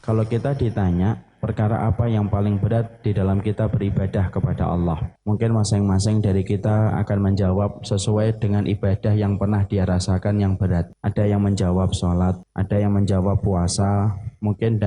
Kalau kita ditanya perkara apa yang paling berat di dalam kita beribadah kepada Allah, mungkin masing-masing dari kita akan menjawab sesuai dengan ibadah yang pernah dia rasakan yang berat. Ada yang menjawab sholat, ada yang menjawab puasa, mungkin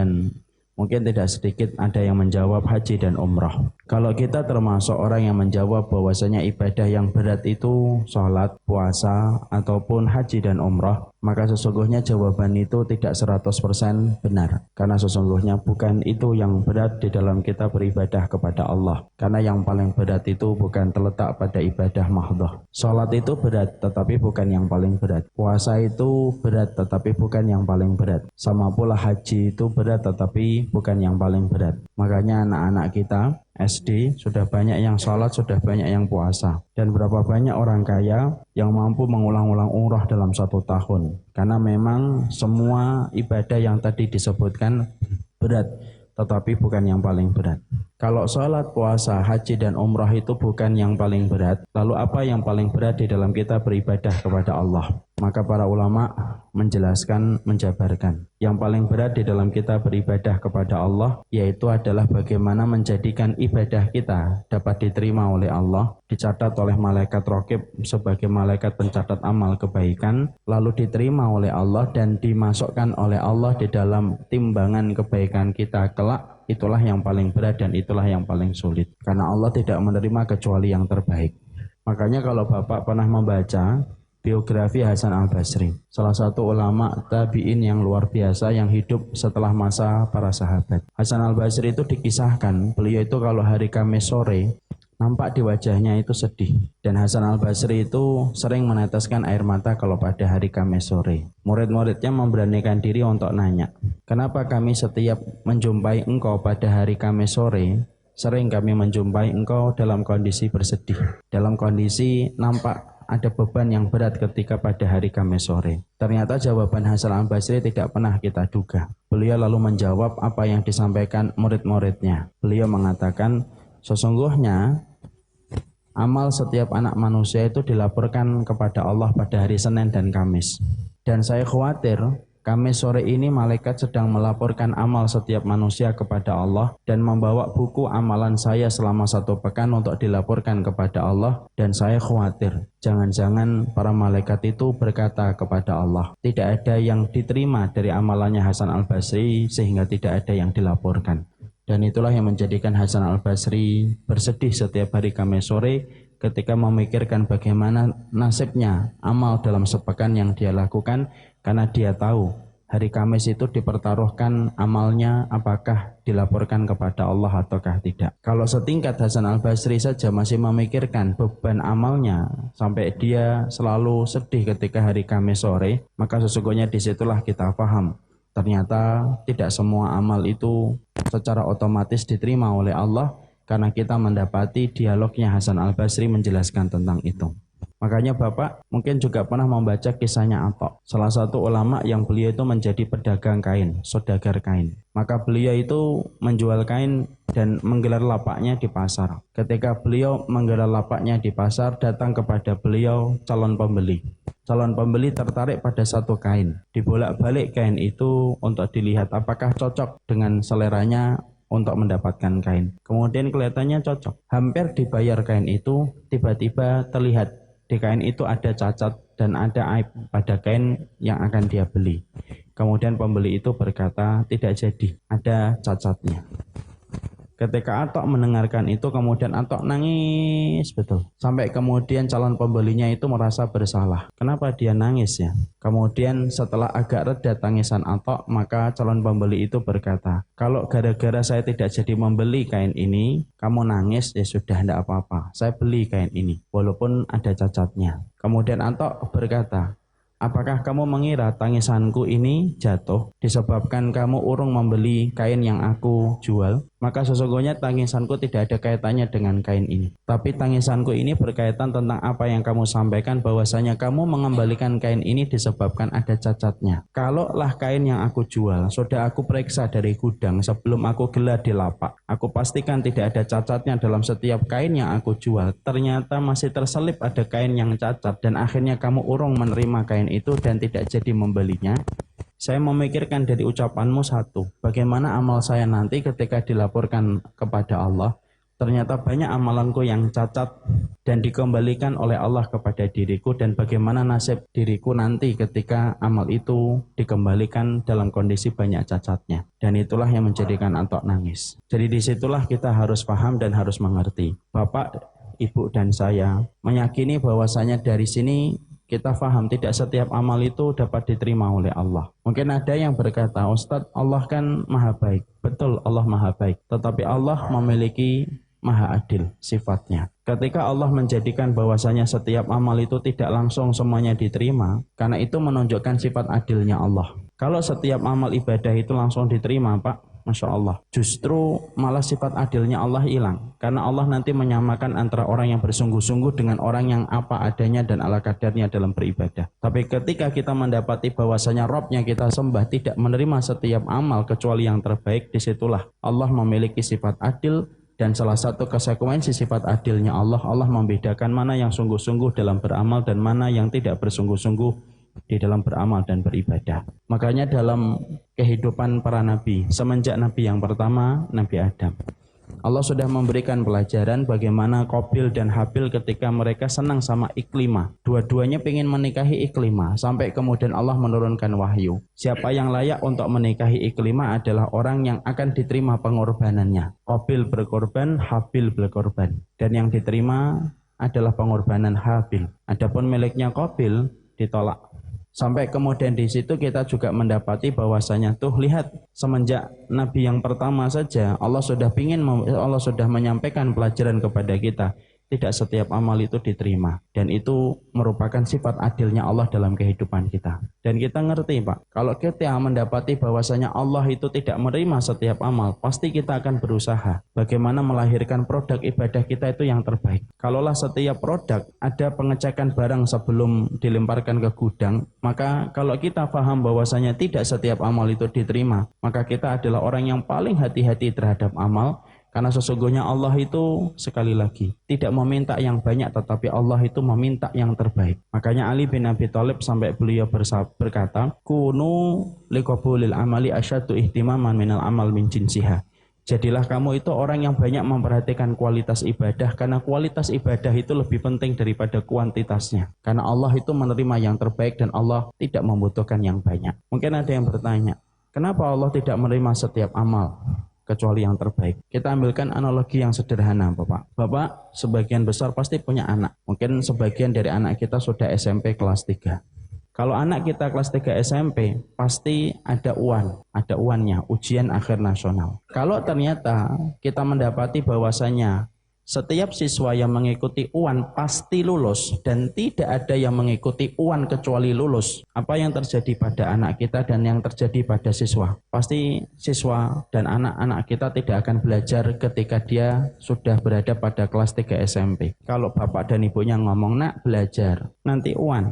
tidak sedikit ada yang menjawab haji dan umrah. Kalau kita termasuk orang yang menjawab bahwasanya ibadah yang berat itu sholat, puasa, ataupun haji dan umrah, maka sesungguhnya jawaban itu tidak 100% benar. Karena sesungguhnya bukan itu yang berat di dalam kita beribadah kepada Allah. Karena yang paling berat itu bukan terletak pada ibadah mahdhah. Sholat itu berat tetapi bukan yang paling berat. Puasa itu berat tetapi bukan yang paling berat. Sama pula haji itu berat tetapi bukan yang paling berat. Makanya anak-anak kita SD sudah banyak yang sholat, sudah banyak yang puasa. Dan berapa banyak orang kaya yang mampu mengulang-ulang umrah dalam 1 tahun. Karena memang semua ibadah yang tadi disebutkan berat, tetapi bukan yang paling berat. Kalau sholat, puasa, haji dan umrah itu bukan yang paling berat, lalu apa yang paling berat di dalam kita beribadah kepada Allah? Maka para ulama menjelaskan, menjabarkan. Yang paling berat di dalam kita beribadah kepada Allah yaitu adalah bagaimana menjadikan ibadah kita dapat diterima oleh Allah, dicatat oleh malaikat raqib sebagai malaikat pencatat amal kebaikan, lalu diterima oleh Allah dan dimasukkan oleh Allah di dalam timbangan kebaikan kita kelak. Itulah yang paling berat dan itulah yang paling sulit. Karena Allah tidak menerima kecuali yang terbaik. Makanya kalau Bapak pernah membaca biografi Hasan Al-Basri, salah satu ulama tabi'in yang luar biasa yang hidup setelah masa para sahabat. Hasan Al-Basri itu dikisahkan, beliau itu kalau hari Kamis sore nampak di wajahnya itu sedih. Dan Hasan Al-Basri itu sering meneteskan air mata kalau pada hari Kamis sore. Murid-muridnya memberanikan diri untuk nanya, kenapa kami setiap menjumpai engkau pada hari Kamis sore, sering kami menjumpai engkau dalam kondisi bersedih, dalam kondisi nampak ada beban yang berat ketika pada hari Kamis sore. Ternyata jawaban Hasan Al-Basri tidak pernah kita duga. Beliau lalu menjawab apa yang disampaikan murid-muridnya. Beliau mengatakan, sesungguhnya amal setiap anak manusia itu dilaporkan kepada Allah pada hari Senin dan Kamis. Dan saya khawatir Kamis sore ini malaikat sedang melaporkan amal setiap manusia kepada Allah dan membawa buku amalan saya selama 1 pekan untuk dilaporkan kepada Allah. Dan saya khawatir jangan-jangan para malaikat itu berkata kepada Allah, tidak ada yang diterima dari amalannya Hasan Al-Basri sehingga tidak ada yang dilaporkan. Dan itulah yang menjadikan Hasan Al-Basri bersedih setiap hari Kamis sore ketika memikirkan bagaimana nasibnya amal dalam sepekan yang dia lakukan, karena dia tahu hari Kamis itu dipertaruhkan amalnya apakah dilaporkan kepada Allah ataukah tidak. Kalau setingkat Hasan Al-Basri saja masih memikirkan beban amalnya sampai dia selalu sedih ketika hari Kamis sore, maka sesungguhnya disitulah kita paham ternyata tidak semua amal itu secara otomatis diterima oleh Allah, karena kita mendapati dialognya Hasan Al-Basri menjelaskan tentang itu. Makanya Bapak mungkin juga pernah membaca kisahnya Atha, salah satu ulama yang beliau itu menjadi pedagang kain, saudagar kain. Maka beliau itu menjual kain dan menggelar lapaknya di pasar. Ketika beliau menggelar lapaknya di pasar, datang kepada beliau calon pembeli. Calon pembeli tertarik pada satu kain. Dibolak-balik kain itu untuk dilihat apakah cocok dengan seleranya untuk mendapatkan kain. Kemudian kelihatannya cocok. Hampir dibayar kain itu, tiba-tiba terlihat di kain itu ada cacat dan ada aib pada kain yang akan dia beli. Kemudian pembeli itu berkata tidak jadi, ada cacatnya. Ketika Atok mendengarkan itu, kemudian Atok nangis betul. Sampai kemudian calon pembelinya itu merasa bersalah. Kenapa dia nangis ya? Kemudian setelah agak reda tangisan Atok, maka calon pembeli itu berkata, kalau gara-gara saya tidak jadi membeli kain ini, kamu nangis, ya sudah, tidak apa-apa. Saya beli kain ini, walaupun ada cacatnya. Kemudian Atok berkata, apakah kamu mengira tangisanku ini jatuh disebabkan kamu urung membeli kain yang aku jual? Maka sesungguhnya tangisanku tidak ada kaitannya dengan kain ini. Tapi tangisanku ini berkaitan tentang apa yang kamu sampaikan, bahwasanya kamu mengembalikan kain ini disebabkan ada cacatnya. Kalaulah kain yang aku jual sudah aku periksa dari gudang sebelum aku gelar di lapak, aku pastikan tidak ada cacatnya dalam setiap kain yang aku jual. Ternyata masih terselip ada kain yang cacat dan akhirnya kamu urung menerima kain itu dan tidak jadi membelinya. Saya memikirkan dari ucapanmu satu, bagaimana amal saya nanti ketika dilaporkan kepada Allah. Ternyata banyak amalanku yang cacat dan dikembalikan oleh Allah kepada diriku, dan bagaimana nasib diriku nanti ketika amal itu dikembalikan dalam kondisi banyak cacatnya. Dan itulah yang menjadikan Antok nangis. Jadi disitulah kita harus paham dan harus mengerti. Bapak, Ibu dan saya meyakini bahwasanya dari sini kita paham tidak setiap amal itu dapat diterima oleh Allah. Mungkin ada yang berkata, Ustadz, Allah kan maha baik. Betul, Allah maha baik. Tetapi Allah memiliki maha adil sifatnya. Ketika Allah menjadikan bahwasanya setiap amal itu tidak langsung semuanya diterima, karena itu menunjukkan sifat adilnya Allah. Kalau setiap amal ibadah itu langsung diterima, Pak, Masya Allah, justru malah sifat adilnya Allah hilang. Karena Allah nanti menyamakan antara orang yang bersungguh-sungguh dengan orang yang apa adanya dan ala kadarnya dalam beribadah. Tapi ketika kita mendapati bahwasanya Rabb-nya kita sembah tidak menerima setiap amal kecuali yang terbaik, disitulah Allah memiliki sifat adil. Dan salah satu konsekuensi sifat adilnya Allah, Allah membedakan mana yang sungguh-sungguh dalam beramal dan mana yang tidak bersungguh-sungguh di dalam beramal dan beribadah. Makanya dalam kehidupan para nabi, semenjak nabi yang pertama, Nabi Adam, Allah sudah memberikan pelajaran bagaimana Qabil dan Habil ketika mereka senang sama Iklimah. Dua-duanya ingin menikahi Iklimah, sampai kemudian Allah menurunkan wahyu. Siapa yang layak untuk menikahi Iklimah adalah orang yang akan diterima pengorbanannya. Qabil berkorban, Habil berkorban. Dan yang diterima adalah pengorbanan Habil. Adapun miliknya Qabil ditolak. Sampai kemudian di situ kita juga mendapati bahwasanya tuh lihat, semenjak nabi yang pertama saja Allah sudah menyampaikan pelajaran kepada kita. Tidak setiap amal itu diterima, dan itu merupakan sifat adilnya Allah dalam kehidupan kita. Dan kita ngerti, Pak, kalau kita mendapati bahwasanya Allah itu tidak menerima setiap amal, pasti kita akan berusaha bagaimana melahirkan produk ibadah kita itu yang terbaik. Kalaulah setiap produk ada pengecekan barang sebelum dilemparkan ke gudang, maka kalau kita paham bahwasanya tidak setiap amal itu diterima, maka kita adalah orang yang paling hati-hati terhadap amal. Karena sesungguhnya Allah itu, sekali lagi, tidak meminta yang banyak, tetapi Allah itu meminta yang terbaik. Makanya Ali bin Abi Thalib sampai beliau berkata, Kunu liqabulil amali asyaddu ihtimaman minal amal min jinsiha. Jadilah kamu itu orang yang banyak memperhatikan kualitas ibadah, karena kualitas ibadah itu lebih penting daripada kuantitasnya. Karena Allah itu menerima yang terbaik dan Allah tidak membutuhkan yang banyak. Mungkin ada yang bertanya, kenapa Allah tidak menerima setiap amal kecuali yang terbaik? Kita ambilkan analogi yang sederhana, Bapak. Bapak sebagian besar pasti punya anak. Mungkin sebagian dari anak kita sudah SMP kelas 3. Kalau anak kita kelas 3 SMP, pasti ada UAN-nya, ujian akhir nasional. Kalau ternyata kita mendapati bahwasanya setiap siswa yang mengikuti UAN pasti lulus dan tidak ada yang mengikuti UAN kecuali lulus. Apa yang terjadi pada anak kita dan yang terjadi pada siswa? Pasti siswa dan anak-anak kita tidak akan belajar ketika dia sudah berada pada kelas 3 SMP. Kalau bapak dan ibunya ngomong, nak belajar, nanti UAN,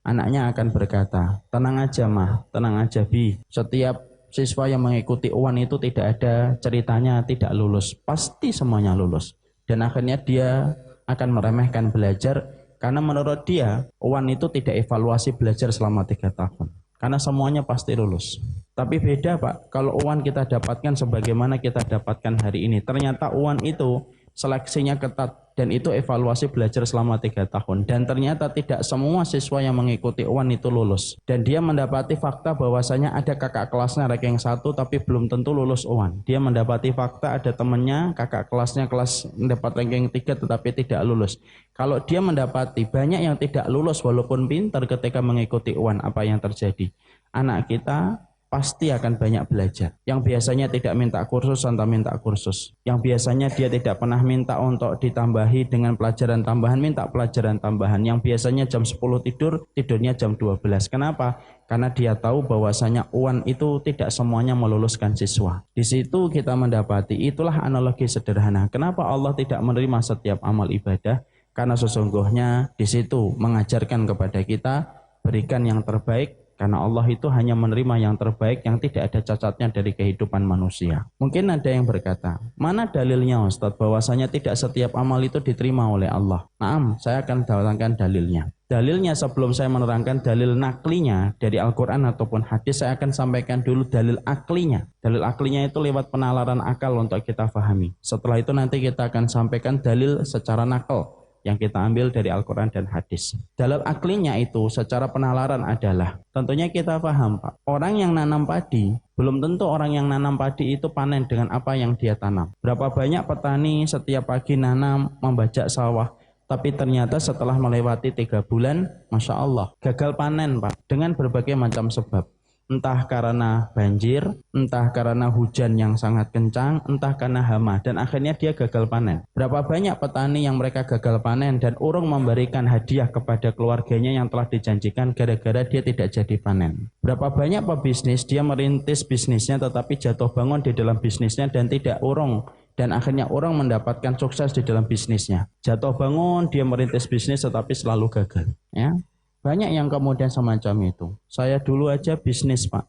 anaknya akan berkata, tenang aja mah, tenang aja bi. Setiap siswa yang mengikuti UAN itu tidak ada ceritanya tidak lulus. Pasti semuanya lulus. Dan akhirnya dia akan meremehkan belajar karena menurut dia UAN itu tidak evaluasi belajar selama 3 tahun. Karena semuanya pasti lulus. Tapi beda, Pak, kalau UAN kita dapatkan sebagaimana kita dapatkan hari ini. Ternyata UAN itu seleksinya ketat dan itu evaluasi belajar selama 3 tahun. Dan ternyata tidak semua siswa yang mengikuti UAN itu lulus. Dan dia mendapati fakta bahwasanya ada kakak kelasnya ranking 1 tapi belum tentu lulus UAN. Dia mendapati fakta ada temannya kakak kelasnya mendapat ranking 3 tetapi tidak lulus. Kalau dia mendapati banyak yang tidak lulus walaupun pintar ketika mengikuti UAN, apa yang terjadi? Anak kita pasti akan banyak belajar. Yang biasanya tidak minta kursus, entah minta kursus. Yang biasanya dia tidak pernah minta untuk ditambahi dengan pelajaran tambahan, minta pelajaran tambahan. Yang biasanya jam 10 tidur, tidurnya jam 12. Kenapa? Karena dia tahu bahwasanya UAN itu tidak semuanya meluluskan siswa. Di situ kita mendapati, itulah analogi sederhana. Kenapa Allah tidak menerima setiap amal ibadah? Karena sesungguhnya di situ mengajarkan kepada kita, berikan yang terbaik. Karena Allah itu hanya menerima yang terbaik yang tidak ada cacatnya dari kehidupan manusia. Mungkin ada yang berkata, mana dalilnya Ustadz bahwasanya tidak setiap amal itu diterima oleh Allah? Naam, saya akan datangkan dalilnya. Dalilnya sebelum saya menerangkan dalil naklinya dari Al-Quran ataupun hadis, saya akan sampaikan dulu dalil aklinya. Dalil aklinya itu lewat penalaran akal untuk kita pahami. Setelah itu nanti kita akan sampaikan dalil secara nakal yang kita ambil dari Al-Quran dan hadis. Dalil aklinya itu secara penalaran adalah, tentunya kita paham Pak, orang yang nanam padi, belum tentu orang yang nanam padi itu panen dengan apa yang dia tanam. Berapa banyak petani setiap pagi nanam, membajak sawah, tapi ternyata setelah melewati 3 bulan, Masya Allah, gagal panen Pak, dengan berbagai macam sebab. Entah karena banjir, entah karena hujan yang sangat kencang, entah karena hama, dan akhirnya dia gagal panen. Berapa banyak petani yang mereka gagal panen dan urung memberikan hadiah kepada keluarganya yang telah dijanjikan gara-gara dia tidak jadi panen. Berapa banyak pebisnis, dia merintis bisnisnya tetapi jatuh bangun di dalam bisnisnya dan tidak urung. Dan akhirnya orang mendapatkan sukses di dalam bisnisnya. Jatuh bangun, dia merintis bisnis tetapi selalu gagal. Ya, banyak yang kemudian semacam itu. Saya dulu aja bisnis Pak,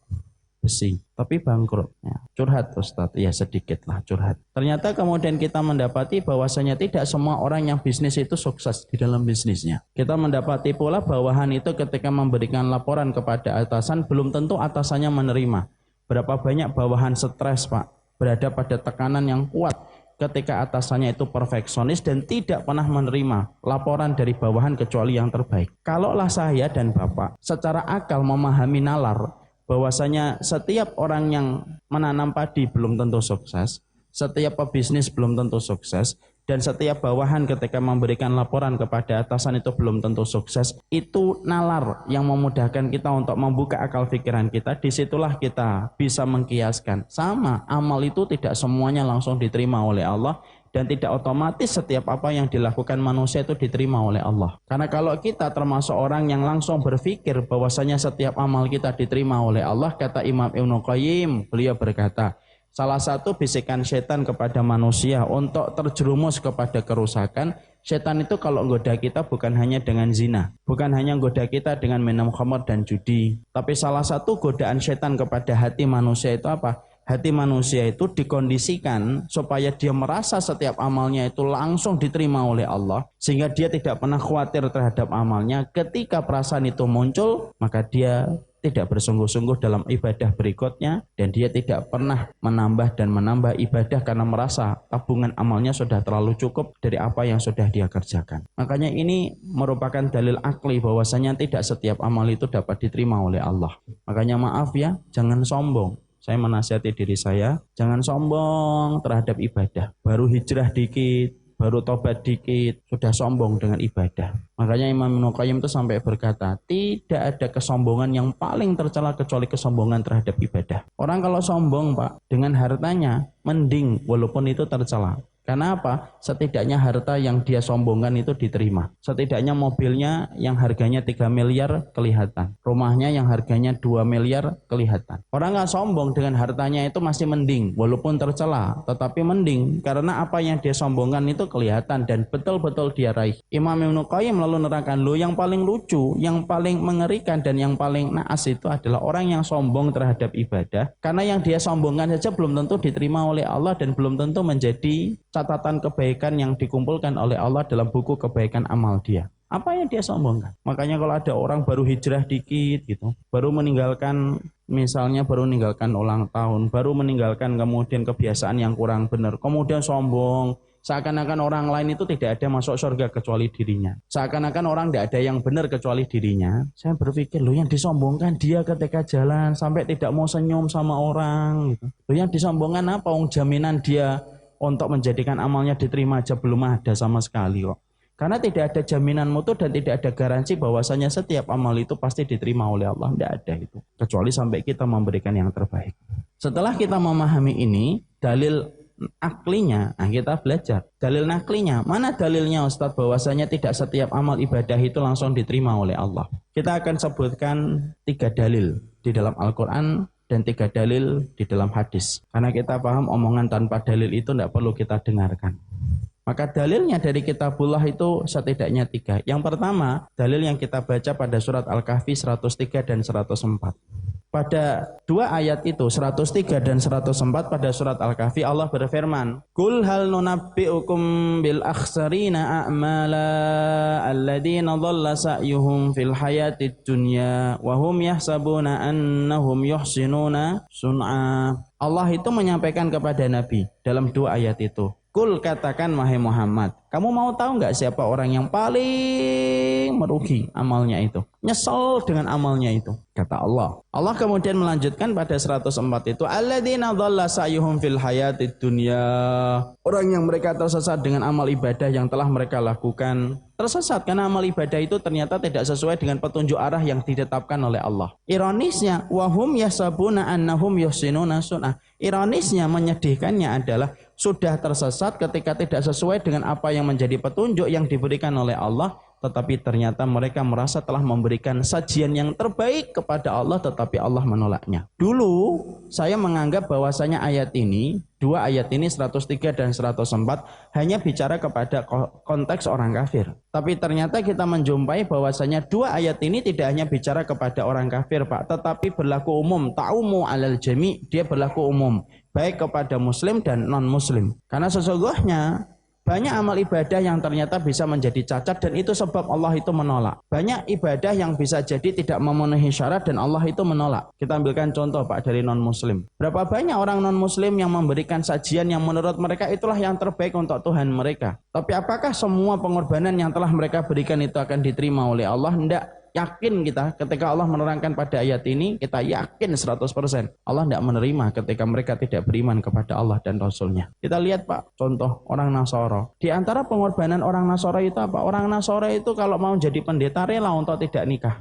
besi, tapi bangkrut. Ya, curhat Ustadz, ya sedikit lah curhat. Ternyata kemudian kita mendapati bahwasanya tidak semua orang yang bisnis itu sukses di dalam bisnisnya. Kita mendapati pula bawahan itu ketika memberikan laporan kepada atasan, belum tentu atasannya menerima. Berapa banyak bawahan stres Pak, berada pada tekanan yang kuat ketika atasannya itu perfeksionis dan tidak pernah menerima laporan dari bawahan kecuali yang terbaik. Kalaulah saya dan Bapak secara akal memahami nalar bahwasanya setiap orang yang menanam padi belum tentu sukses, setiap pebisnis belum tentu sukses, dan setiap bawahan ketika memberikan laporan kepada atasan itu belum tentu sukses, itu nalar yang memudahkan kita untuk membuka akal pikiran kita. Disitulah kita bisa mengkiaskan. Sama, amal itu tidak semuanya langsung diterima oleh Allah, dan tidak otomatis setiap apa yang dilakukan manusia itu diterima oleh Allah. Karena kalau kita termasuk orang yang langsung berpikir bahwasanya setiap amal kita diterima oleh Allah, kata Imam Ibnu Qayyim, beliau berkata, salah satu bisikan setan kepada manusia untuk terjerumus kepada kerusakan, setan itu kalau menggoda kita bukan hanya dengan zina, bukan hanya menggoda kita dengan minum khamr dan judi, tapi salah satu godaan setan kepada hati manusia itu apa? Hati manusia itu dikondisikan supaya dia merasa setiap amalnya itu langsung diterima oleh Allah, sehingga dia tidak pernah khawatir terhadap amalnya. Ketika perasaan itu muncul, maka dia tidak bersungguh-sungguh dalam ibadah berikutnya, dan dia tidak pernah menambah dan menambah ibadah karena merasa tabungan amalnya sudah terlalu cukup dari apa yang sudah dia kerjakan. Makanya ini merupakan dalil akli bahwasanya tidak setiap amal itu dapat diterima oleh Allah. Makanya maaf ya, jangan sombong. Saya menasihati diri saya, jangan sombong terhadap ibadah. Baru hijrah dikit, baru tobat dikit, sudah sombong dengan ibadah. Makanya Imam Ibnu Qayyim itu sampai berkata, tidak ada kesombongan yang paling tercela kecuali kesombongan terhadap ibadah. Orang kalau sombong Pak, dengan hartanya, mending walaupun itu tercela. Karena apa? Setidaknya harta yang dia sombongkan itu diterima. Setidaknya mobilnya yang harganya 3 miliar kelihatan. Rumahnya yang harganya 2 miliar kelihatan. Orang nggak sombong dengan hartanya itu masih mending. Walaupun tercela, tetapi mending. Karena apa yang dia sombongkan itu kelihatan dan betul-betul dia raih. Imam Ibnu Qayyim lalu nerangkan, loh yang paling lucu, yang paling mengerikan dan yang paling naas itu adalah orang yang sombong terhadap ibadah. Karena yang dia sombongkan saja belum tentu diterima oleh Allah dan belum tentu menjadi catatan kebaikan yang dikumpulkan oleh Allah dalam buku kebaikan amal dia. Apa yang dia sombongkan? Makanya kalau ada orang baru hijrah dikit gitu, baru meninggalkan, misalnya baru meninggalkan ulang tahun, baru meninggalkan kemudian kebiasaan yang kurang benar, kemudian sombong, seakan-akan orang lain itu tidak ada masuk surga kecuali dirinya. Seakan-akan orang tidak ada yang benar kecuali dirinya. Saya berpikir, loh yang disombongkan dia ketika jalan sampai tidak mau senyum sama orang gitu. Loh yang disombongkan apa? Jaminan dia untuk menjadikan amalnya diterima aja belum ada sama sekali kok. Karena tidak ada jaminan mutu dan tidak ada garansi bahwasanya setiap amal itu pasti diterima oleh Allah. Tidak ada itu. Kecuali sampai kita memberikan yang terbaik. Setelah kita memahami ini, dalil aklinya, nah kita belajar. Dalil naklinya, mana dalilnya Ustadz bahwasanya tidak setiap amal ibadah itu langsung diterima oleh Allah. Kita akan sebutkan 3 dalil di dalam Al-Quran dan 3 dalil di dalam hadis. Karena kita paham omongan tanpa dalil itu tidak perlu kita dengarkan. Maka dalilnya dari kitabullah itu setidaknya 3. Yang pertama, dalil yang kita baca pada surat Al-Kahfi 103 dan 104. Pada dua ayat itu 103 dan 104 pada surat Al-Kahfi Allah berfirman, "Qul hal nunabbi'ukum bil akhsarina a'mala alladziina dhalla sa'yuhum fil hayatid dunya wa hum yahsabuna annahum yuhsinuna sun'a." Allah itu menyampaikan kepada Nabi dalam dua ayat itu, "Qul," katakan wahai Muhammad, kamu mau tahu enggak siapa orang yang paling merugi amalnya itu, nyesel dengan amalnya itu? Kata Allah. Allah kemudian melanjutkan pada 104 itu, alladzina dhalla sa'yuhum fil hayatid dunya. Orang yang mereka tersesat dengan amal ibadah yang telah mereka lakukan. Tersesat karena amal ibadah itu ternyata tidak sesuai dengan petunjuk arah yang ditetapkan oleh Allah. Ironisnya, wahum yasabuna annahum yuhsinuna sun'ah. Ironisnya, menyedihkannya adalah sudah tersesat ketika tidak sesuai dengan apa yang menjadi petunjuk yang diberikan oleh Allah, tetapi ternyata mereka merasa telah memberikan sajian yang terbaik kepada Allah, tetapi Allah menolaknya. Dulu saya menganggap bahwasanya ayat ini, dua ayat ini 103 dan 104 hanya bicara kepada konteks orang kafir. Tapi ternyata kita menjumpai bahwasanya dua ayat ini tidak hanya bicara kepada orang kafir, Pak, tetapi berlaku umum, ta'umu alal jami', dia berlaku umum, baik kepada muslim dan non muslim. Karena sesungguhnya banyak amal ibadah yang ternyata bisa menjadi cacat dan itu sebab Allah itu menolak. Banyak ibadah yang bisa jadi tidak memenuhi syarat dan Allah itu menolak. Kita ambilkan contoh, Pak, dari non-muslim. Berapa banyak orang non-muslim yang memberikan sajian yang menurut mereka itulah yang terbaik untuk Tuhan mereka. Tapi apakah semua pengorbanan yang telah mereka berikan itu akan diterima oleh Allah? Tidak. Yakin kita ketika Allah menerangkan pada ayat ini, kita yakin 100% Allah tidak menerima ketika mereka tidak beriman kepada Allah dan Rasulnya. Kita lihat, Pak, contoh orang Nasoro. Di antara pengorbanan orang Nasoro itu apa? Orang Nasoro itu kalau mau jadi pendeta rela untuk tidak nikah.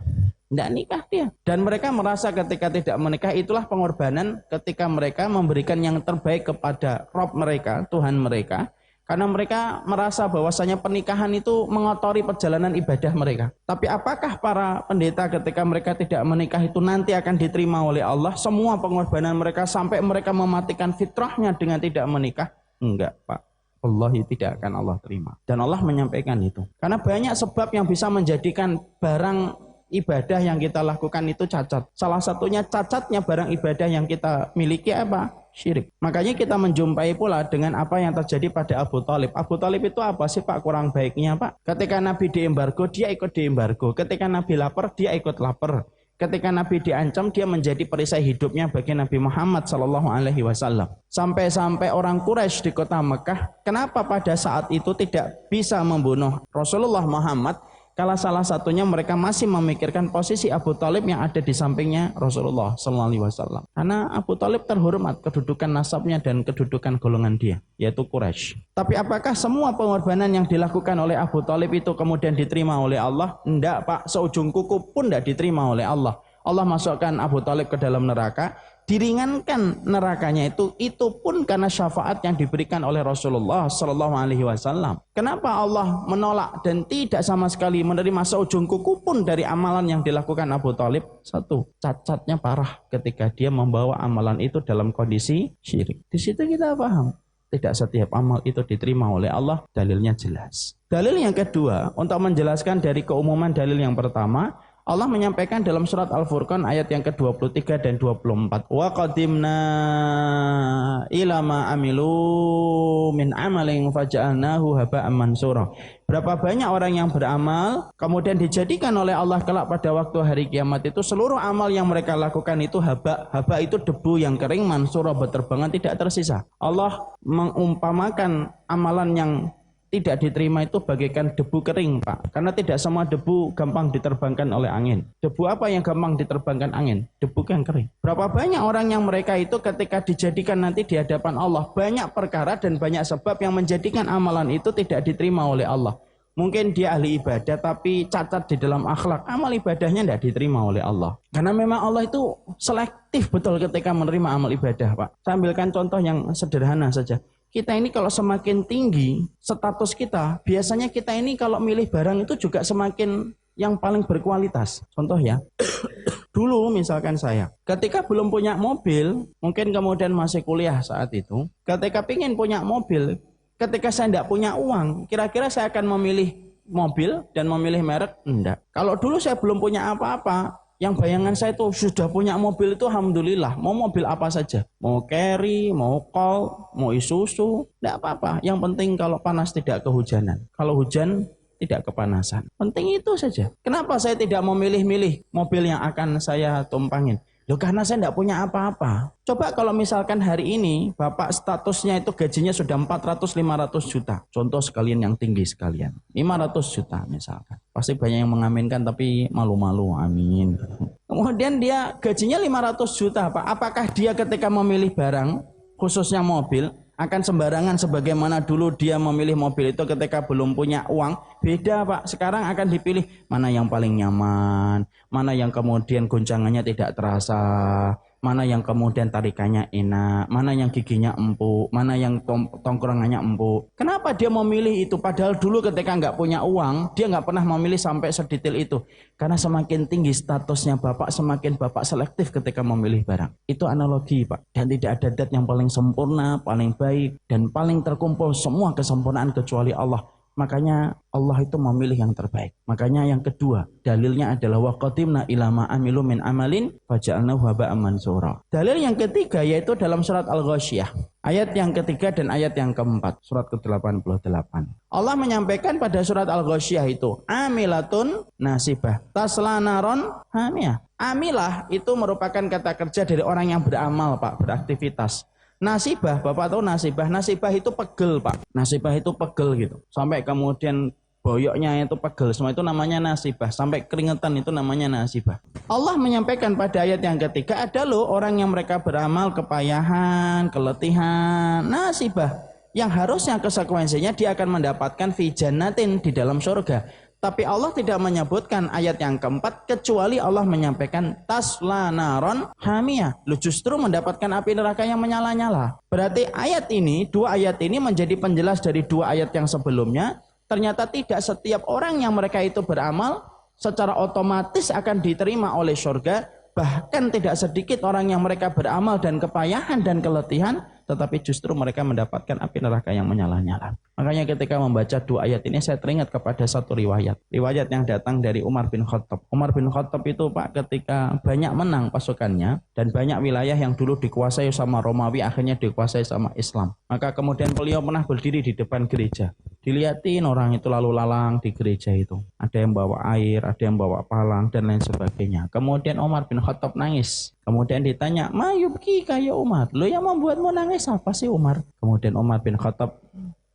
Tidak nikah dia. Dan mereka merasa ketika tidak menikah itulah pengorbanan ketika mereka memberikan yang terbaik kepada Rabb mereka, Tuhan mereka. Karena mereka merasa bahwasanya pernikahan itu mengotori perjalanan ibadah mereka. Tapi apakah para pendeta ketika mereka tidak menikah itu nanti akan diterima oleh Allah? Semua pengorbanan mereka sampai mereka mematikan fitrahnya dengan tidak menikah? Enggak, Pak. Wallahi tidak akan Allah terima. Dan Allah menyampaikan itu. Karena banyak sebab yang bisa menjadikan barang ibadah yang kita lakukan itu cacat. Salah satunya cacatnya barang ibadah yang kita miliki apa? Syirik. Makanya kita menjumpai pula dengan apa yang terjadi pada Abu Thalib. Abu Thalib itu apa sih, Pak, kurang baiknya, Pak? Ketika Nabi diembargo, dia ikut diembargo. Ketika Nabi lapar, dia ikut lapar. Ketika Nabi diancam, dia menjadi perisai hidupnya bagi Nabi Muhammad SAW. Sampai-sampai orang Quraisy di kota Mekah, kenapa pada saat itu tidak bisa membunuh Rasulullah Muhammad? Kalau salah satunya mereka masih memikirkan posisi Abu Thalib yang ada di sampingnya Rasulullah SAW. Karena Abu Thalib terhormat kedudukan nasabnya dan kedudukan golongan dia, yaitu Quraisy. Tapi apakah semua pengorbanan yang dilakukan oleh Abu Thalib itu kemudian diterima oleh Allah? Tidak, Pak. Seujung kuku pun tidak diterima oleh Allah. Allah masukkan Abu Thalib ke dalam neraka. Diringankan nerakanya itu pun karena syafaat yang diberikan oleh Rasulullah SAW. Kenapa Allah menolak dan tidak sama sekali menerima seujung kuku pun dari amalan yang dilakukan Abu Thalib? Satu, cacatnya parah ketika dia membawa amalan itu dalam kondisi syirik. Di situ kita paham, tidak setiap amal itu diterima oleh Allah. Dalilnya jelas. Dalil yang kedua, untuk menjelaskan dari keumuman dalil yang pertama, Allah menyampaikan dalam surat Al-Furqan ayat yang ke-23 dan 24. Wa qadimna ila ma amilu min amalin faja'alnahu haba'an mansura. Berapa banyak orang yang beramal kemudian dijadikan oleh Allah kelak pada waktu hari kiamat itu seluruh amal yang mereka lakukan itu haba. Haba itu debu yang kering, mansura berterbangan tidak tersisa. Allah mengumpamakan amalan yang tidak diterima itu bagaikan debu kering, Pak. Karena tidak semua debu gampang diterbangkan oleh angin. Debu apa yang gampang diterbangkan angin? Debu yang kering. Berapa banyak orang yang mereka itu ketika dijadikan nanti di hadapan Allah, banyak perkara dan banyak sebab yang menjadikan amalan itu tidak diterima oleh Allah. Mungkin dia ahli ibadah tapi cacat di dalam akhlak, amal ibadahnya tidak diterima oleh Allah. Karena memang Allah itu selektif betul ketika menerima amal ibadah, Pak. Saya ambilkan contoh yang sederhana saja. Kita ini kalau semakin tinggi status kita, biasanya kita ini kalau milih barang itu juga semakin yang paling berkualitas. Contoh ya, dulu misalkan saya, ketika belum punya mobil, mungkin kemudian masih kuliah saat itu, ketika ingin punya mobil, ketika saya tidak punya uang, kira-kira saya akan memilih mobil dan memilih merek? Enggak. Kalau dulu saya belum punya apa-apa, Yang bayangan saya itu sudah punya mobil itu alhamdulillah. Mau mobil apa saja. Mau Carry, mau Colt, mau Isuzu. Tidak apa-apa. Yang penting kalau panas tidak kehujanan. Kalau hujan tidak kepanasan. Penting itu saja. Kenapa saya tidak mau milih-milih mobil yang akan saya tumpangin? Loh, karena saya tidak punya apa-apa. Coba kalau misalkan hari ini Bapak statusnya itu gajinya sudah 400-500 juta. Contoh sekalian yang tinggi sekalian. 500 juta misalkan. Pasti banyak yang mengaminkan tapi malu-malu. Amin. Kemudian dia gajinya 500 juta Pak. Apakah dia ketika memilih barang, khususnya mobil, akan sembarangan sebagaimana dulu dia memilih mobil itu ketika belum punya uang? Beda Pak, sekarang akan dipilih mana yang paling nyaman, mana yang kemudian goncangannya tidak terasa, mana yang kemudian tarikannya enak, mana yang giginya empuk, mana yang tongkrongannya empuk. Kenapa dia memilih itu? Padahal dulu ketika nggak punya uang, dia nggak pernah memilih sampai sedetail itu. Karena semakin tinggi statusnya Bapak, semakin Bapak selektif ketika memilih barang. Itu analogi Pak. Dan tidak ada zat yang paling sempurna, paling baik, dan paling terkumpul semua kesempurnaan kecuali Allah. Makanya Allah itu memilih yang terbaik. Makanya yang kedua, dalilnya adalah waqadimna ila ma amilu min amalin faja'alnahu haba'an mansura. Dalil yang ketiga yaitu dalam surat Al-Ghasyiyah. Ayat yang ketiga dan ayat yang keempat, surat ke-88. Allah menyampaikan pada surat Al-Ghasyiyah itu, amilatun nasibah tasla naron hamiyah. Amilah itu merupakan kata kerja dari orang yang beramal Pak, beraktivitas. Nasibah, Bapak tahu nasibah itu pegel Pak, nasibah itu pegel gitu, sampai kemudian boyoknya itu pegel, semua itu namanya nasibah, sampai keringetan itu namanya nasibah. Allah menyampaikan pada ayat yang ketiga, ada loh orang yang mereka beramal kepayahan, keletihan, nasibah, yang harusnya konsekuensinya dia akan mendapatkan fi jannatin di dalam surga. Tapi Allah tidak menyebutkan ayat yang keempat kecuali Allah menyampaikan tasla naron hamiyah. Lu justru mendapatkan api neraka yang menyala-nyala. Berarti dua ayat ini menjadi penjelas dari dua ayat yang sebelumnya. Ternyata tidak setiap orang yang mereka itu beramal secara otomatis akan diterima oleh surga. Bahkan tidak sedikit orang yang mereka beramal dan kepayahan dan keletihan, tetapi justru mereka mendapatkan api neraka yang menyala-nyala. Makanya ketika membaca dua ayat ini saya teringat kepada satu riwayat yang datang dari Umar bin Khattab. Umar bin Khattab itu Pak ketika banyak menang pasukannya dan banyak wilayah yang dulu dikuasai sama Romawi akhirnya dikuasai sama Islam. Maka kemudian beliau pernah berdiri di depan gereja. Dilihatin orang itu lalu lalang di gereja itu. Ada yang bawa air, ada yang bawa palang dan lain sebagainya. Kemudian Umar bin Khattab nangis. Kemudian ditanya, "Ma yubki kaya Umar? Lo yang membuatmu nangis apa sih Umar?" Kemudian Umar bin Khattab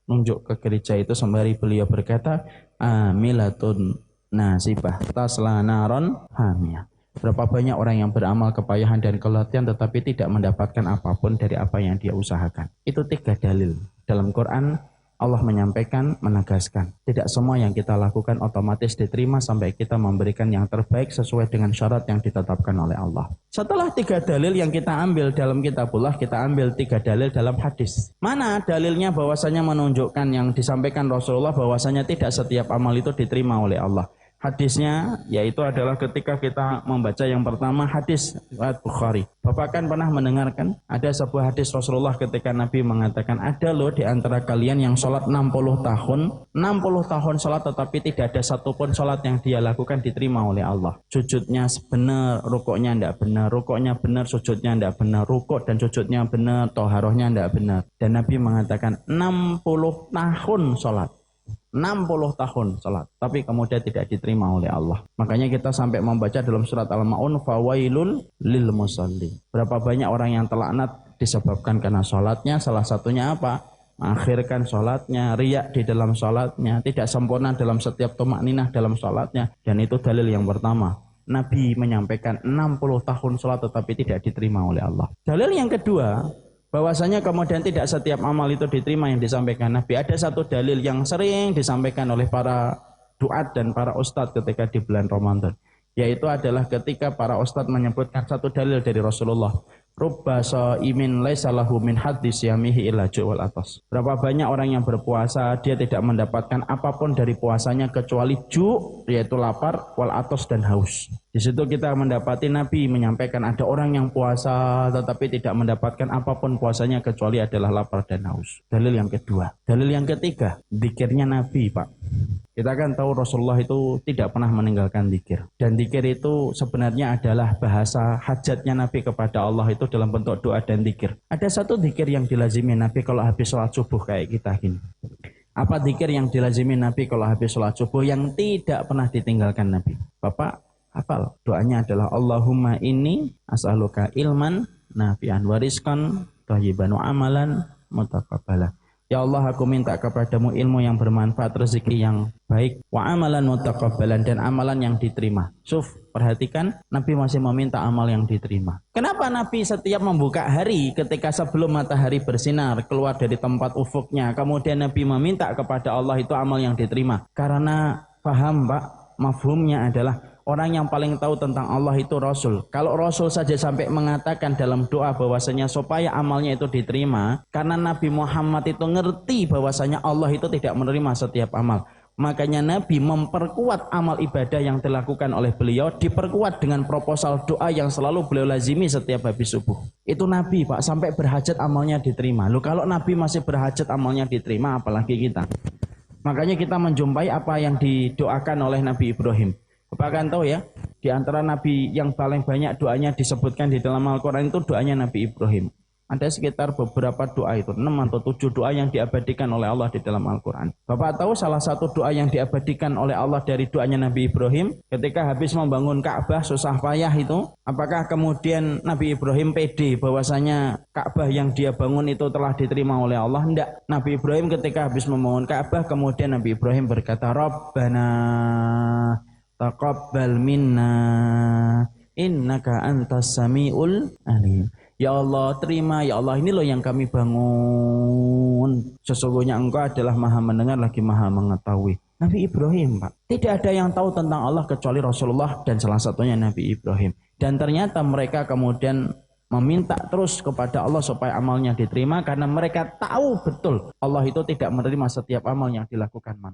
nunjuk ke gereja itu sembari beliau berkata, amilatun nasibah tasla naron hamiyah. Berapa banyak orang yang beramal kepayahan dan keletihan tetapi tidak mendapatkan apapun dari apa yang dia usahakan. Itu 3 dalil dalam Quran. Allah menyampaikan, menegaskan, tidak semua yang kita lakukan otomatis diterima sampai kita memberikan yang terbaik sesuai dengan syarat yang ditetapkan oleh Allah. Setelah 3 dalil yang kita ambil dalam kitabullah, kita ambil 3 dalil dalam hadis. Mana dalilnya bahwasanya menunjukkan yang disampaikan Rasulullah bahwasanya tidak setiap amal itu diterima oleh Allah. Hadisnya yaitu adalah ketika kita membaca yang pertama hadis riwayat Bukhari. Bapak kan pernah mendengarkan ada sebuah hadis Rasulullah ketika Nabi mengatakan ada loh di antara kalian yang sholat 60 tahun sholat tetapi tidak ada satupun sholat yang dia lakukan diterima oleh Allah. Sujudnya benar, rukuknya tidak benar, rukuknya benar, sujudnya tidak benar, rukuk dan sujudnya benar, toharohnya tidak benar. Dan Nabi mengatakan 60 tahun sholat. 60 tahun salat, tapi kemudian tidak diterima oleh Allah. Makanya kita sampai membaca dalam surat Al-Ma'un, fawailul lil musallin. Berapa banyak orang yang terlaknat disebabkan karena salatnya. Salah satunya apa? Mengakhirkan salatnya, riya di dalam salatnya, tidak sempurna dalam setiap tumakninah dalam salatnya. Dan itu dalil yang pertama. Nabi menyampaikan 60 tahun salat tetapi tidak diterima oleh Allah. Dalil yang kedua, bahwasanya kemudian tidak setiap amal itu diterima yang disampaikan Nabi. Ada satu dalil yang sering disampaikan oleh para duat dan para ustadz ketika di bulan Ramadan, yaitu adalah ketika para ustadz menyebutkan satu dalil dari Rasulullah, rubba shaimin laisa lahu min haddi siyamihi illa ju'wal atas. Berapa banyak orang yang berpuasa dia tidak mendapatkan apapun dari puasanya kecuali ju', yaitu lapar, wal atas dan haus. Di situ kita mendapati Nabi menyampaikan ada orang yang puasa tetapi tidak mendapatkan apapun puasanya kecuali adalah lapar dan haus. Dalil yang kedua. Dalil yang ketiga, zikirnya Nabi, Pak. Kita kan tahu Rasulullah itu tidak pernah meninggalkan zikir. Dan zikir itu sebenarnya adalah bahasa hajatnya Nabi kepada Allah itu dalam bentuk doa dan zikir. Ada satu zikir yang dilazimi Nabi kalau habis sholat subuh kayak kita gini. Apa zikir yang dilazimi Nabi kalau habis sholat subuh yang tidak pernah ditinggalkan Nabi? Bapak hafal, doanya adalah Allahumma inni as'aluka ilman nafi'an wa rizqan thayyiban wa amalan mutaqabbalan. Ya Allah, aku minta kepadamu ilmu yang bermanfaat, rezeki yang baik, wa amalan mutaqabbalan, dan amalan yang diterima. Suf, perhatikan, Nabi masih meminta amal yang diterima. Kenapa Nabi setiap membuka hari ketika sebelum matahari bersinar keluar dari tempat ufuknya, kemudian Nabi meminta kepada Allah itu amal yang diterima? Karena paham, Pak, mafhumnya adalah orang yang paling tahu tentang Allah itu Rasul. Kalau Rasul saja sampai mengatakan dalam doa bahwasanya supaya amalnya itu diterima, karena Nabi Muhammad itu ngerti bahwasanya Allah itu tidak menerima setiap amal. Makanya Nabi memperkuat amal ibadah yang dilakukan oleh beliau, diperkuat dengan proposal doa yang selalu beliau lazimi setiap habis subuh. Itu Nabi, Pak, sampai berhajat amalnya diterima. Loh, kalau Nabi masih berhajat amalnya diterima, apalagi kita. Makanya kita menjumpai apa yang didoakan oleh Nabi Ibrahim. Bapak kan tahu ya, di antara Nabi yang paling banyak doanya disebutkan di dalam Al-Quran itu doanya Nabi Ibrahim. Ada sekitar beberapa doa itu, 6 atau 7 doa yang diabadikan oleh Allah di dalam Al-Quran. Bapak tahu salah satu doa yang diabadikan oleh Allah dari doanya Nabi Ibrahim ketika habis membangun Ka'bah susah payah itu, apakah kemudian Nabi Ibrahim pede bahwasanya Ka'bah yang dia bangun itu telah diterima oleh Allah? Tidak. Nabi Ibrahim ketika habis membangun Ka'bah kemudian Nabi Ibrahim berkata, Rabbana taqabbal minna innaka antas samiul alim. Ya Allah, terima ya Allah, ini loh yang kami bangun. Sesungguhnya Engkau adalah Maha mendengar lagi Maha mengetahui. Nabi Ibrahim, Pak. Tidak ada yang tahu tentang Allah kecuali Rasulullah dan salah satunya Nabi Ibrahim. Dan ternyata mereka kemudian meminta terus kepada Allah supaya amalnya diterima karena mereka tahu betul Allah itu tidak menerima setiap amal yang dilakukan manusia.